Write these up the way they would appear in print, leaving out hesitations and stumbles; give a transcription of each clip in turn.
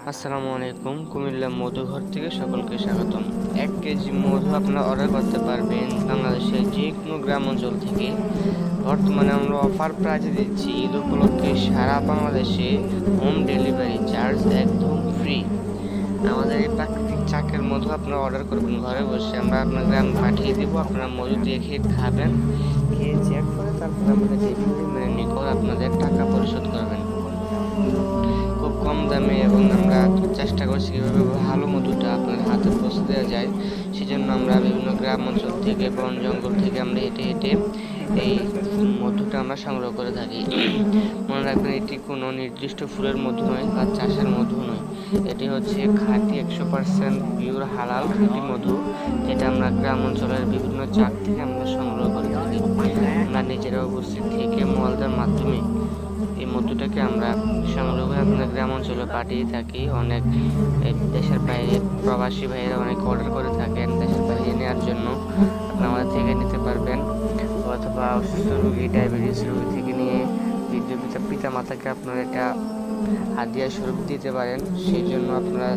আসসালামু আলাইকুম। কুমিল্লা মধুঘর থেকে সকলকে স্বাগতম। 1 কেজি মধু আপনারা অর্ডার করতে পারবেন বাংলাদেশের যে কোনো গ্রাম অঞ্চল থেকে। বর্তমানে আমরা অফার প্রাইজে দিচ্ছি ঈদ উপলক্ষে সারা বাংলাদেশে হোম ডেলিভারি চার্জ একদম ফ্রি। আমাদের এই প্রাকৃতিক চাকের মধু আপনারা অর্ডার করবেন ঘরে বসে, আমরা আপনার গ্রামে পাঠিয়ে দেবো। আপনারা মধু দেখে খাবেন, খেয়ে চেক করে তারপর আমাদের ডেলিভারি ম্যানের নিকট আপনাদের টাকা পরিশোধ করবেন খুব কম দামে। এবং আমরা চেষ্টা করছি কীভাবে ভালো মধুটা আপনার হাতে পৌঁছে দেওয়া যায়। সেজন্য আমরা বিভিন্ন গ্রাম অঞ্চল থেকে, বন জঙ্গল থেকে আমরা হেঁটে হেঁটে এই মধুটা আমরা সংগ্রহ করে থাকি। মনে রাখবেন, এটি কোনো নির্দিষ্ট ফুলের মধু নয় বা চাষের মধু নয়। এটি হচ্ছে খাঁটি 100% পিওর হালাল খাঁটি মধু, যেটা আমরা গ্রাম অঞ্চলের বিভিন্ন চাক থেকে আমরা সংগ্রহ করে থাকি। আমরা নিজেরা উপস্থিত থেকে মলদার মাধ্যমে এই মধুটাকে আমরা সংগ্রহ করে আপনাদের গ্রাম অঞ্চলে পাঠিয়ে থাকি। অনেক দেশের বাইরে প্রবাসী ভাইয়েরা অনেক অর্ডার করে থাকেন দেশের বাইরে নেওয়ার জন্য। আপনারা আমাদের থেকে নিতে পারবেন, অথবা অসুস্থ রোগী, ডায়াবেটিস রোগী থেকে নিয়ে পিতা মাতাকে আপনারা এটা হাদিয়া স্বরূপ দিতে পারেন। সেই জন্য আপনারা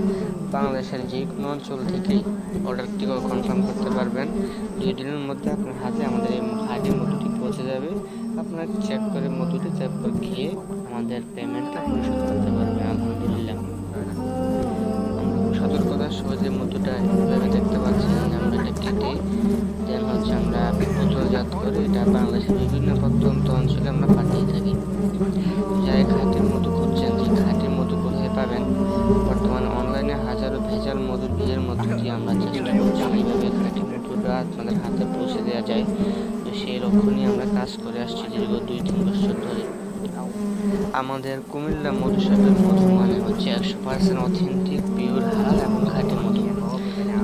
বাংলাদেশের যে কোনো অঞ্চল থেকেই অর্ডারটি কনফার্ম করতে পারবেন। 2 দিনের মধ্যে আপনার হাতে আমাদের এই খাঁটি মধুটি পৌঁছে যাবে। আপনারা চেক করে মধুটি তারপর খেয়ে আমাদের পেমেন্টটা পরিশোধ করতে পারবেন। আলহামদুলিল্লাহ, আমরা সতর্কতার সহজে মধুটা এভাবে দেখতে পাচ্ছেন। আমরা এটা কেটে দেন হচ্ছে আমরা বোতলজাত করে এটা বাংলাদেশের বিভিন্ন প্রত্যন্ত অঞ্চলে আমরা পাঠিয়ে থাকি। যারা খাঁটির মধু খুঁজছেন যে খাঁটির মধু কোথায় পাবেন, বর্তমানে অনলাইনে হাজারো ভেজাল মধুর বীজের মধ্য দিয়ে আমরা চেষ্টা করছি এইভাবে খাঁটি মধুটা আপনাদের হাতে পৌঁছে দেওয়া যায়। তো সেই লক্ষ্য নিয়ে আমরা কাজ করে আসছি দীর্ঘ 2-3 বছর ধরে। আমাদের কুমিল্লা মধুসাগরের মধু মানে হচ্ছে 100% অথেন্টিক পিওর হালাল এবং খাঁটি মধু।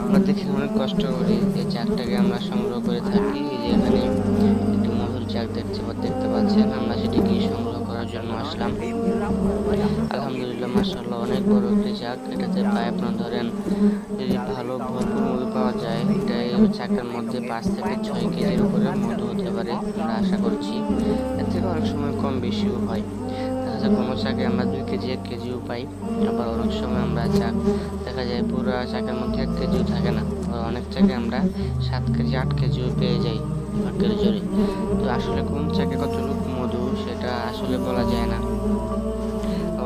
আমরা দেখে অনেক কষ্ট করি এই চাকটাকে আমরা সংগ্রহ করে থাকি। এই যে এখানে একটু মধুর চাক দেখতে পাচ্ছেন, আমরা সেটিকে সংগ্রহ করার জন্য আসলাম। আলহামদুলিল্লাহ, মাশাআল্লাহ, অনেক বড় একটি চাক। এটাতে প্রায় আপনার ধরেন যদি ভালো ভরপুর মধু পাওয়া যায়, এটা এই চাকের মধ্যে 5 থেকে 6 কেজির উপরে মধু হতে পারে আমরা আশা করছি। এর থেকে অনেক সময় কম বেশিও হয়। কোনো চাকে আমরা 2 কেজি 1 কেজিও পাই, আবার অনেক সময় আমরা চাক দেখা যায় পুরো চাকের মধ্যে 1 কেজিও থাকে না। অনেক চাকে আমরা 7 কেজি 8 কেজিও পেয়ে যাই ভাগ্যের জোরে। তো আসলে কোন চাকে কতটুকু মধু সেটা আসলে বলা যায় না।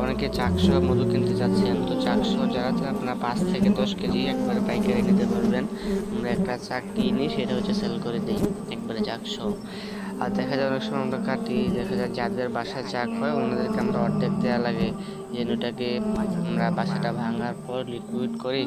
অনেকে চাকসহ মধু কিনতে চাচ্ছেন, তো চাকসহ যারা আপনার 5 থেকে 10 কেজি একবারে পাইকারি নিতে পারবেন। আমরা একটা চাক কিনি, সেটা হচ্ছে সেল করে দিই একবারে চাকসহ। আর দেখা যায় অনেক সময় আমরা কাটি, দেখা যায় যাদের বাসায় চাক হয় ওনাদেরকে আমরা অর্ধেক দেওয়া লাগে, যেন ওটাকে আমরা বাসাটা ভাঙার পর লিকুইড করে